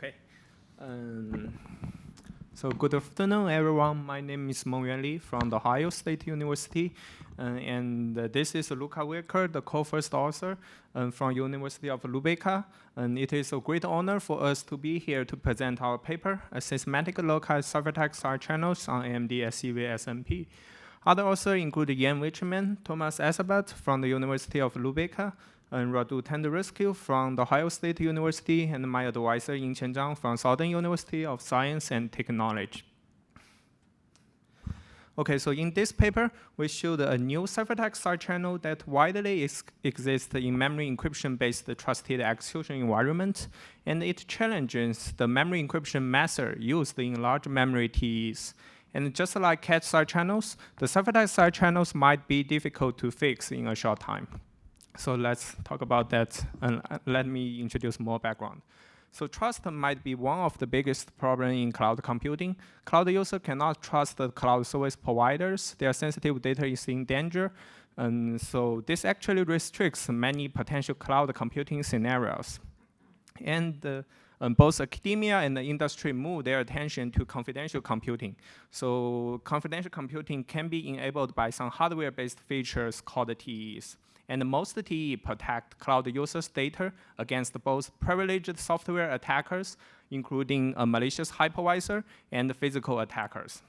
Okay. So good afternoon, everyone. My name is Mengyuan Li from the Ohio State University, and this is Luca Wilke, the co-first author from University of Lübeck. And it is a great honor for us to be here to present our paper, a systematic look at Ciphertext side channels on AMD SEV-SNP. Other authors include Wichelmann, Thomas Eisenbarth from the University of Lübeck, and Radu Teodorescu from the Ohio State University, and my advisor Yinqian Zhang from Southern University of Science and Technology. Okay, so in this paper, we showed a new Ciphertext side channel that widely exists in memory encryption-based trusted execution environment, and it challenges the memory encryption method used in large memory TEs. And just like cache side channels, the Ciphertext side channels might be difficult to fix in a short time. So let's talk about that, and let me introduce more background. So trust might be one of the biggest problems in cloud computing. Cloud users cannot trust the cloud service providers. Their sensitive data is in danger. And so this actually restricts many potential cloud computing scenarios. And both academia and the industry move their attention to confidential computing. So confidential computing can be enabled by some hardware-based features called TEs. And most TE protect cloud users' data against both privileged software attackers, including a malicious hypervisor, and physical attackers.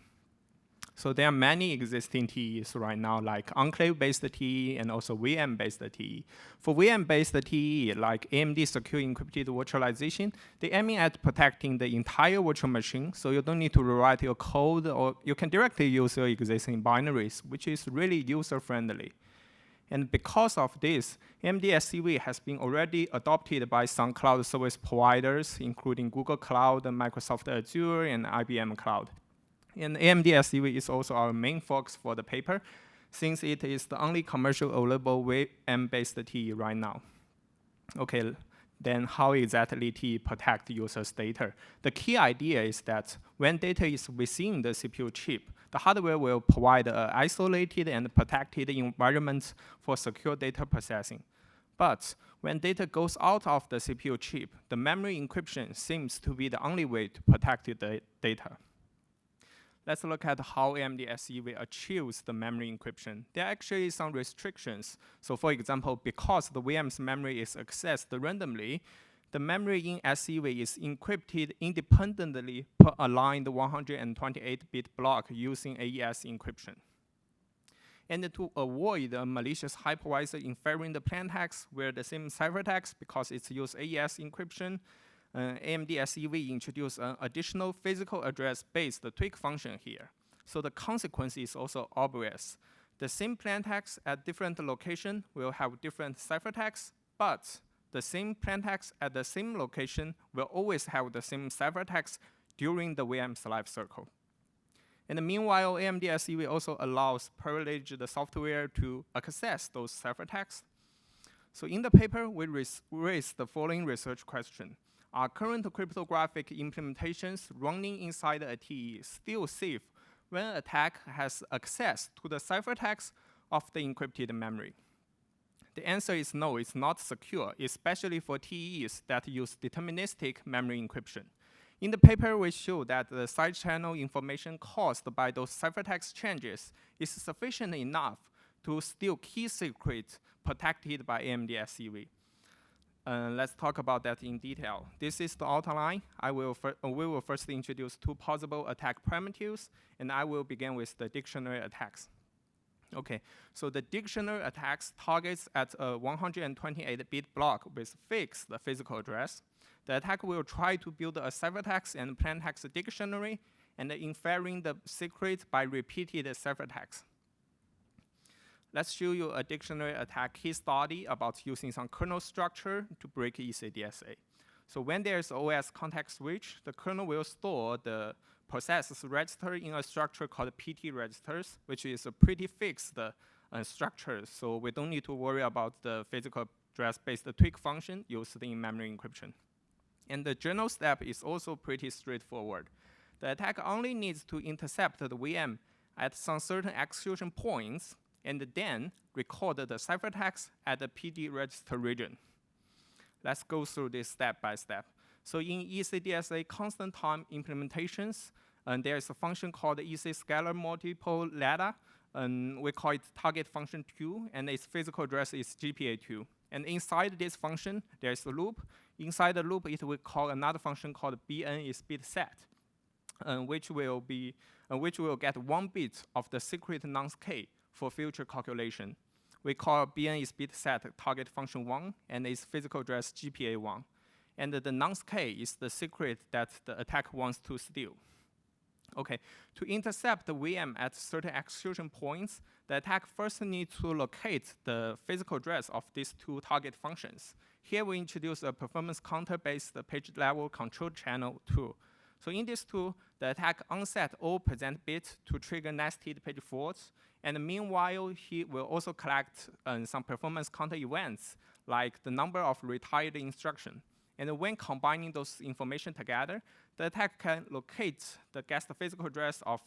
So there are many existing TEs right now, like enclave-based TE and also VM-based TE. For VM-based TE, like AMD Secure Encrypted Virtualization, they're aiming at protecting the entire virtual machine, so you don't need to rewrite your code, or you can directly use your existing binaries, which is really user-friendly. And because of this, AMD SEV has been already adopted by some cloud service providers, including Google Cloud, Microsoft Azure, and IBM Cloud. And AMD SEV is also our main focus for the paper, since it is the only commercial available VM-based TE right now. Okay, then how exactly TE protect users' data? The key idea is that when data is within the CPU chip, the hardware will provide an isolated and protected environment for secure data processing. But when data goes out of the CPU chip, the memory encryption seems to be the only way to protect the data. Let's look at how AMD SEV achieves the memory encryption. There are actually some restrictions. So for example, because the VM's memory is accessed randomly, the memory in SEV is encrypted independently per aligned 128-bit block using AES encryption. And to avoid a malicious hypervisor inferring the plaintext with the same ciphertext because it's used AES encryption, AMD SEV introduced an additional physical address-based tweak function here. So the consequence is also obvious. The same plaintext at different locations will have different ciphertexts, but the same plaintext at the same location will always have the same ciphertext during the VM's life cycle. And meanwhile, AMD SEV also allows privileged software to access those ciphertexts. So in the paper, we raised the following research question. Are current cryptographic implementations running inside a TE still safe when an attack has access to the ciphertext of the encrypted memory? The answer is no, it's not secure, especially for TEs that use deterministic memory encryption. In the paper, we show that the side channel information caused by those ciphertext changes is sufficient enough to steal key secrets protected by AMD SEV. Let's talk about that in detail. This is the outline. We will first introduce two possible attack primitives, and I will begin with the dictionary attacks. Okay, so the dictionary attacks targets at a 128-bit block with fixed physical address. The attack will try to build a ciphertext and plaintext dictionary and inferring the secret by repeated ciphertext. Let's show you a dictionary attack case study about using some kernel structure to break ECDSA. So when there's OS context switch, the kernel will store the process register in a structure called PT registers, which is a pretty fixed structure. So we don't need to worry about the physical address-based tweak function used in memory encryption. And the general step is also pretty straightforward. The attack only needs to intercept the VM at some certain execution points and then record the ciphertext at the PD register region. Let's go through this step by step. So in ECDSA constant time implementations, there is a function called EC scalar multiple ladder. We call it target function 2, and its physical address is GPA2. And inside this function, there is a loop. Inside the loop, it will call another function called bn is bit set, which will get 1 bit of the secret nonce k for future calculation. We call bn is bit set target function 1, and its physical address GPA1. And the nonce k is the secret that the attack wants to steal. Okay, to intercept the VM at certain execution points, the attack first needs to locate the physical address of these 2 target functions. Here we introduce a performance counter-based page level control channel tool. So in this tool, the attack unset all present bits to trigger nested page faults. And meanwhile, he will also collect some performance counter events, like the number of retired instructions. And when combining those information together, the attack can locate the guest physical address of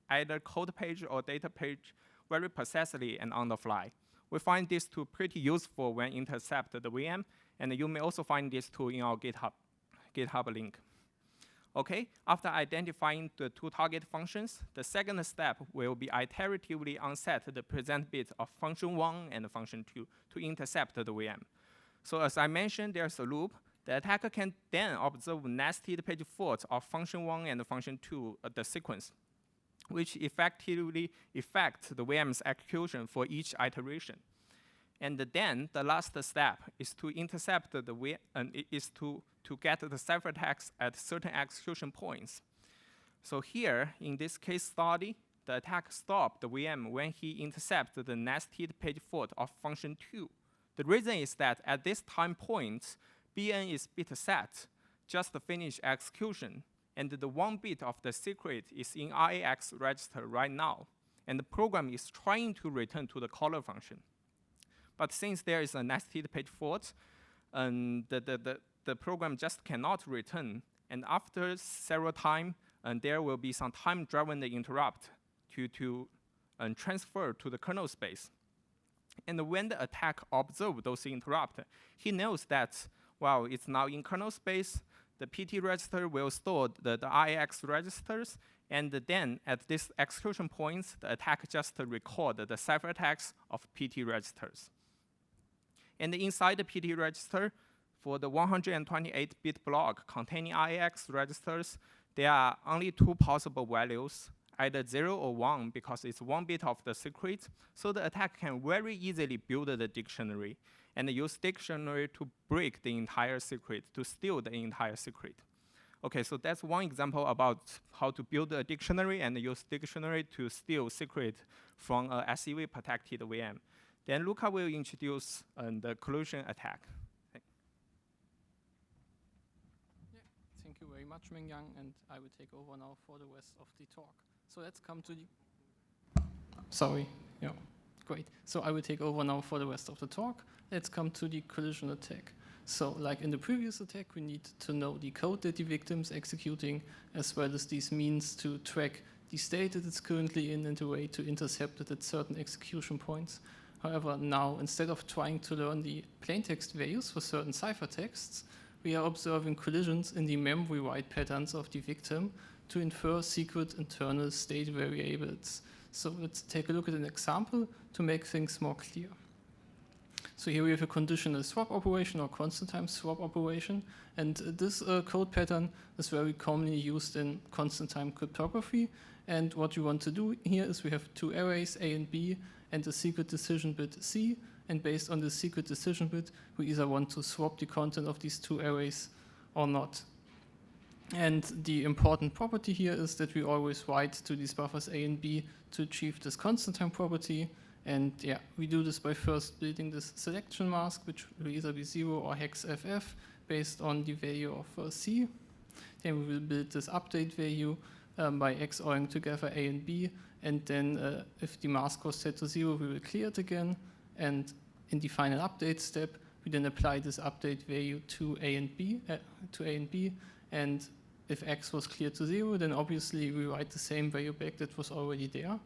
either code page or data page very precisely and on the fly. We find this tool pretty useful when intercept the VM, and you may also find this tool in our GitHub link. Okay, after identifying the 2 target functions, the second step will be iteratively unset the present bits of function 1 and function 2 to intercept the VM. So as I mentioned, there's a loop. The attacker can then observe nested page faults of function 1 and function 2, the sequence, which effectively affect the VM's execution for each iteration. And then the last step is to intercept the VM, is to get the ciphertext at certain execution points. So here, in this case study, the attacker stopped the VM when he intercepted the nested page fault of function 2. The reason is that at this time point, bn is bit set, just finish execution, and the 1 bit of the secret is in RAX register right now, and the program is trying to return to the caller function. But since there is a nested page fault, the program just cannot return, and after several times, there will be some time-driven interrupt to transfer to the kernel space. And when the attacker observes those interrupts, he knows that, well, it's now in kernel space, the PT register will store the IX registers, and then at this execution points, the attacker just record the ciphertext of PT registers. And inside the PT register, for the 128-bit block containing IX registers, there are only 2 possible values, either 0 or 1, because it's 1 bit of the secret. So the attacker can very easily build the dictionary and use dictionary to break the entire secret, to steal the entire secret. Okay, so that's one example about how to build a dictionary and use dictionary to steal secret from a SEV-protected VM. Then Luca will introduce the collusion attack. Thank you very much, Mengyuan, and I will take over now for the rest of the talk. So let's come to the... Sorry, yeah, great. So I will take over now for the rest of the talk. Let's come to the collision attack. So like in the previous attack, we need to know the code that the victim is executing, as well as these means to track the state that it's currently in and a way to intercept it at certain execution points. However, now, instead of trying to learn the plaintext values for certain ciphertexts, we are observing collisions in the memory write patterns of the victim to infer secret internal state variables. So let's take a look at an example to make things more clear. So here we have a conditional swap operation or constant time swap operation, and this code pattern is very commonly used in constant time cryptography. And what you want to do here is we have 2 arrays, A and B, and a secret decision bit C, and based on the secret decision bit, we either want to swap the content of these 2 arrays or not. And the important property here is that we always write to these buffers A and B to achieve this constant time property. And yeah, we do this by first building this selection mask, which will either be 0 or hex FF based on the value of C. Then we will build this update value by XORing together A and B. And then if the mask was set to 0, we will clear it again. And in the final update step, we then apply this update value to A and B. And if X was cleared to 0, then obviously we write the same value back that was already there.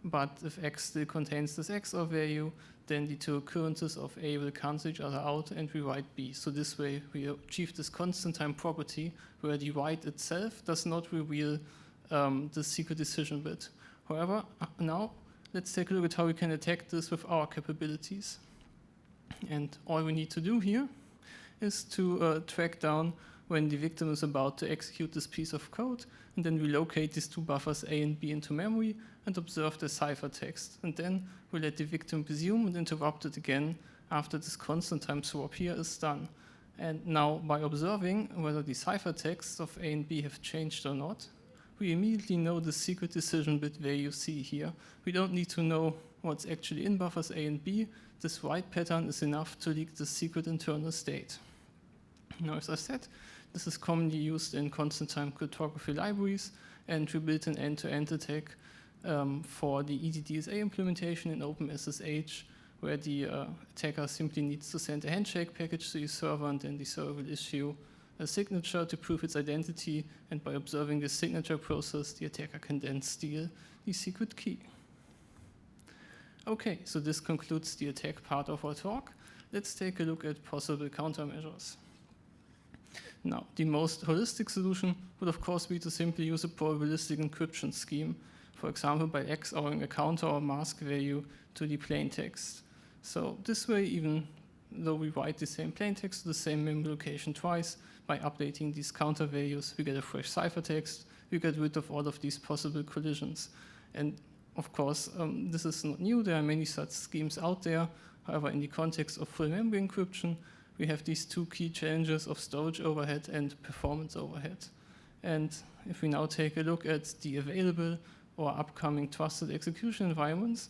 but if x still contains this XOR value, then the two occurrences of A will cancel each other out and we write B. So this way we achieve this constant time property where the write itself does not reveal the secret decision bit. However, now let's take a look at how we can attack this with our capabilities. And all we need to do here is to track down when the victim is about to execute this piece of code, and then we locate these two buffers A and B into memory and observe the ciphertext. And then we let the victim resume and interrupt it again after this constant time swap here is done. And now by observing whether the ciphertexts of A and B have changed or not, we immediately know the secret decision bit where you see here. We don't need to know what's actually in buffers A and B. This write pattern is enough to leak the secret internal state. Now, as I said, this is commonly used in constant time cryptography libraries, and we built an end-to-end attack for the EDDSA implementation in OpenSSH, where the attacker simply needs to send a handshake package to the server, and then the server will issue a signature to prove its identity, and by observing the signature process, the attacker can then steal the secret key. Okay, so this concludes the attack part of our talk. Let's take a look at possible countermeasures. Now, the most holistic solution would of course be to simply use a probabilistic encryption scheme, for example by XORing a counter or mask value to the plaintext. So this way, even though we write the same plaintext to the same memory location twice, by updating these counter values, we get a fresh ciphertext, we get rid of all of these possible collisions. And of course, this is not new, there are many such schemes out there. However, in the context of full memory encryption, we have these two key challenges of storage overhead and performance overhead. And if we now take a look at the available or upcoming trusted execution environments,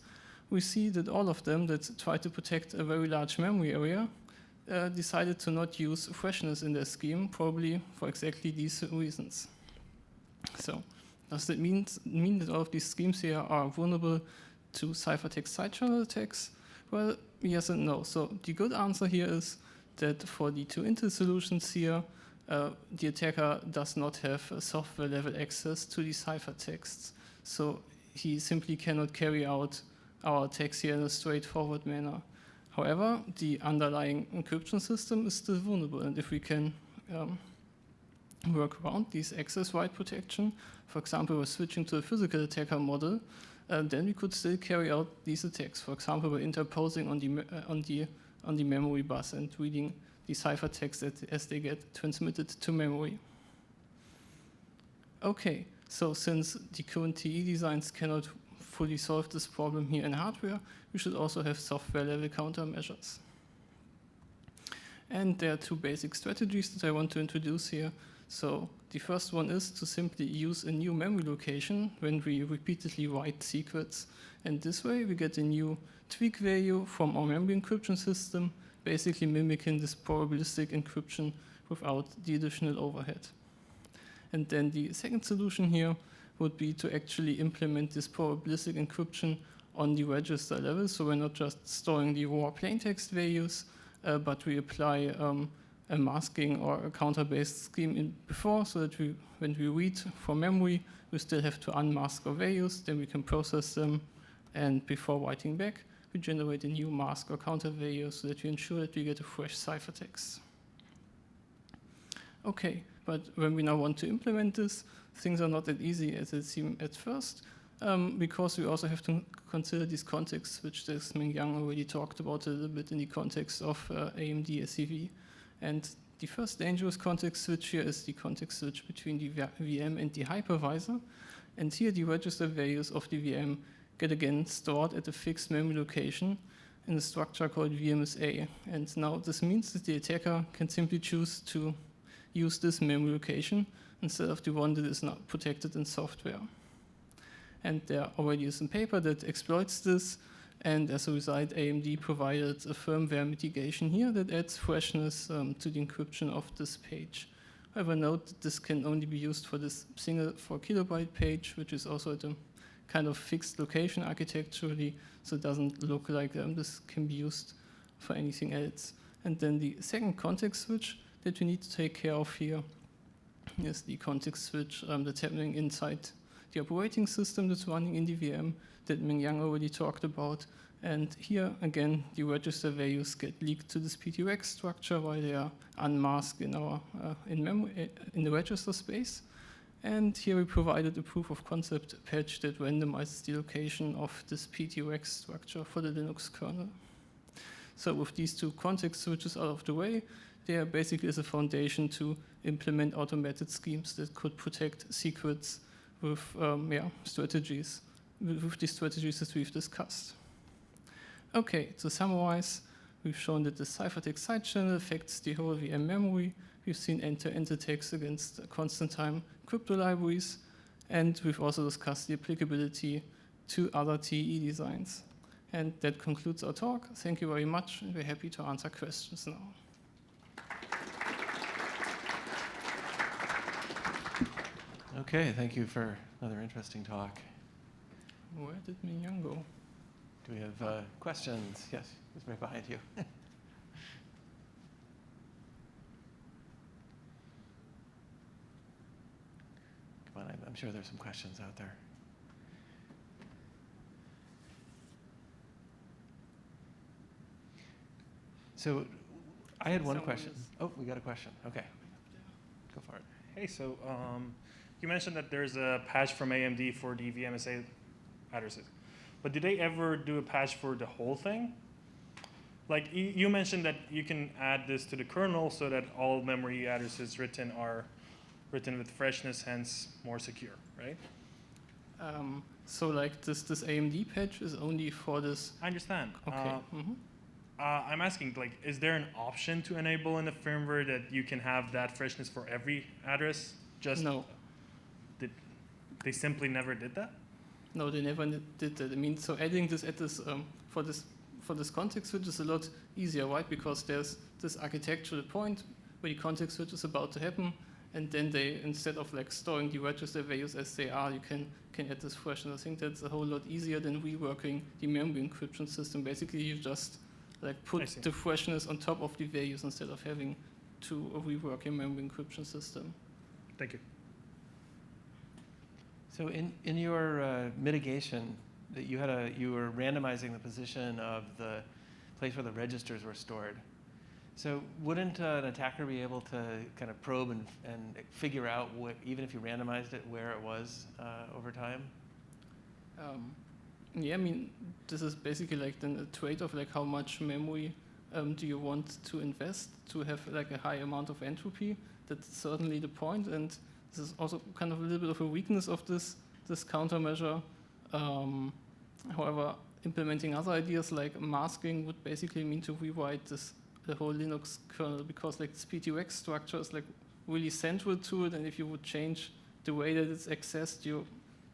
we see that all of them that try to protect a very large memory area decided to not use freshness in their scheme, probably for exactly these reasons. So does that mean that all of these schemes here are vulnerable to ciphertext side channel attacks? Well, yes and no. So the good answer here is that for the two Intel solutions here, the attacker does not have a software level access to the ciphertexts. So he simply cannot carry out our attacks here in a straightforward manner. However, the underlying encryption system is still vulnerable, and if we can work around these access write protection, for example, by switching to a physical attacker model, then we could still carry out these attacks, for example, by interposing on the memory bus and reading the ciphertext as they get transmitted to memory. Okay, so since the current TE designs cannot fully solve this problem here in hardware, we should also have software level countermeasures. And there are two basic strategies that I want to introduce here. So the first one is to simply use a new memory location when we repeatedly write secrets. And this way we get a new tweak value from our memory encryption system, basically mimicking this probabilistic encryption without the additional overhead. And then the second solution here would be to actually implement this probabilistic encryption on the register level. So we're not just storing the raw plaintext values, but we apply a masking or a counter-based scheme in before, so that when we read from memory, we still have to unmask our values, then we can process them, and before writing back, we generate a new mask or counter value so that we ensure that we get a fresh ciphertext. Okay, but when we now want to implement this, things are not that easy as it seems at first, because we also have to consider these context switches Mengyuan already talked about a little bit in the context of AMD SEV. And the first dangerous context switch here is the context switch between the VM and the hypervisor. And here the register values of the VM get again stored at a fixed memory location in a structure called VMSA. And now this means that the attacker can simply choose to use this memory location instead of the one that is not protected in software. And there already is a paper that exploits this, and as a result, AMD provided a firmware mitigation here that adds freshness to the encryption of this page. However, note that this can only be used for this single 4 kilobyte page, which is also at a kind of fixed location architecturally, so it doesn't look like this can be used for anything else. And then the second context switch that we need to take care of here is the context switch that's happening inside the operating system that's running in the VM that Mengyuan already talked about. And here, again, the register values get leaked to this PTUX structure while they are unmasked in our in the register space. And here we provided a proof of concept patch that randomizes the location of this PTUX structure for the Linux kernel. So with these two context switches out of the way, they are basically as a foundation to implement automated schemes that could protect secrets with strategies, with the strategies that we've discussed. Okay, to summarize, we've shown that the ciphertext side channel affects the whole VM memory. We've seen end-to-end attacks against constant time crypto libraries, and we've also discussed the applicability to other TE designs. And that concludes our talk. Thank you very much, and we're happy to answer questions now. Okay, thank you for another interesting talk. Where did Mengyuan go? Do we have questions? Yes, he's right behind you. Come on, I'm sure there's some questions out there. So I had one question. Oh, we got a question. Okay, go for it. Hey, so you mentioned that there's a patch from AMD for the VMSA addresses, but did they ever do a patch for the whole thing? Like you mentioned that you can add this to the kernel so that all memory addresses written are written with freshness, hence more secure, right? So like this AMD patch is only for this. I understand. Okay. I'm asking, like, is there an option to enable in the firmware that you can have that freshness for every address? Just no. They simply never did that? No, they never did that. I mean, so adding this at this for this context switch is a lot easier, right? Because there's this architectural point where the context switch is about to happen, and then they, instead of like storing the register values as they are, you can add this freshness. I think that's a whole lot easier than reworking the memory encryption system. Basically, you just like put the freshness on top of the values instead of having to rework your memory encryption system. Thank you. So in your mitigation, that you were randomizing the position of the place where the registers were stored. So wouldn't an attacker be able to kind of probe and figure out what, even if you randomized it, where it was over time? Yeah, I mean, this is basically like then a trade-off, like how much memory do you want to invest to have like a high amount of entropy? That's certainly the point, and this is also kind of a little bit of a weakness of this countermeasure. However, implementing other ideas like masking would basically mean to rewrite the whole Linux kernel, because like this PTUX structure is like really central to it, and if you would change the way that it's accessed, you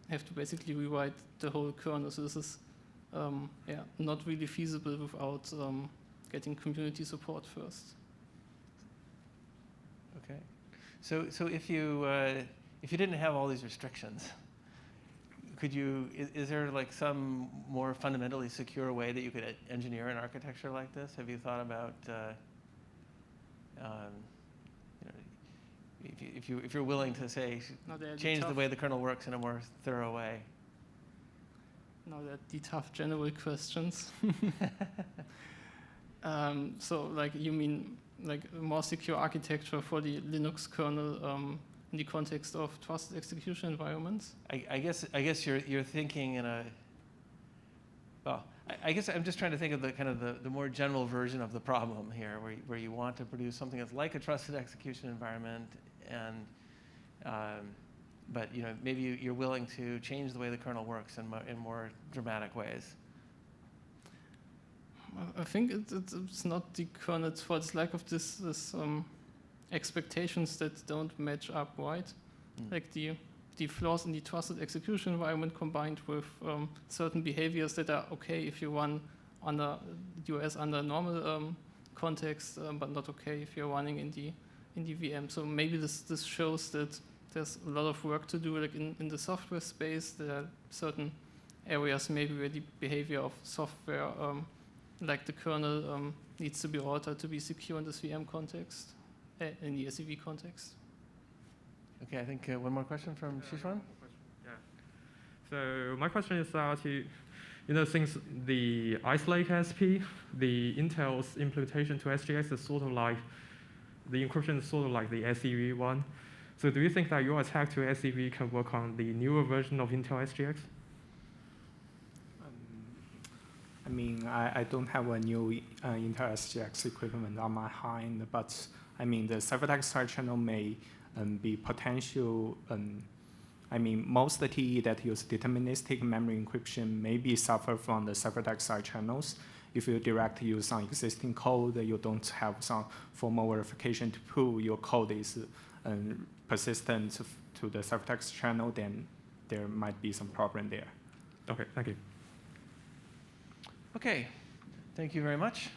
have to basically rewrite the whole kernel. So this is not really feasible without getting community support first. Okay. So if you didn't have all these restrictions, could you? Is there like some more fundamentally secure way that you could engineer an architecture like this? Have you thought about? If you're willing to say change the way the kernel works in a more thorough way. Now that the tough general questions. So like you mean like a more secure architecture for the Linux kernel in the context of trusted execution environments? I guess you're thinking in a. Well, I guess I'm just trying to think of the kind of the more general version of the problem here, where you want to produce something that's like a trusted execution environment, and but maybe you're willing to change the way the kernel works in more dramatic ways. I think it's not the kernel's fault. It's lack of this expectations that don't match up, right? Like the flaws in the trusted execution environment combined with certain behaviors that are okay if you run under US under normal context, but not okay if you're running in the VM. So maybe this shows that there's a lot of work to do, like in the software space. There are certain areas maybe where the behavior of software, like the kernel, needs to be altered to be secure in this VM context, in the SEV context. Okay, I think one more question from Shishwan. Yeah. So my question is that since the isolate SP, the Intel's implementation to SGX is sort of like the encryption is sort of like the SEV one. So do you think that your attack to SEV can work on the newer version of Intel SGX? I mean, I don't have a new Intel SGX equipment on my hand, but I mean, the Ciphertext side channel may be potential. I mean, most TE that use deterministic memory encryption maybe suffer from the Ciphertext side channels. If you direct use on existing code, you don't have some formal verification to prove your code is persistent to the Ciphertext channel, then there might be some problem there. Okay, thank you. Okay, thank you very much.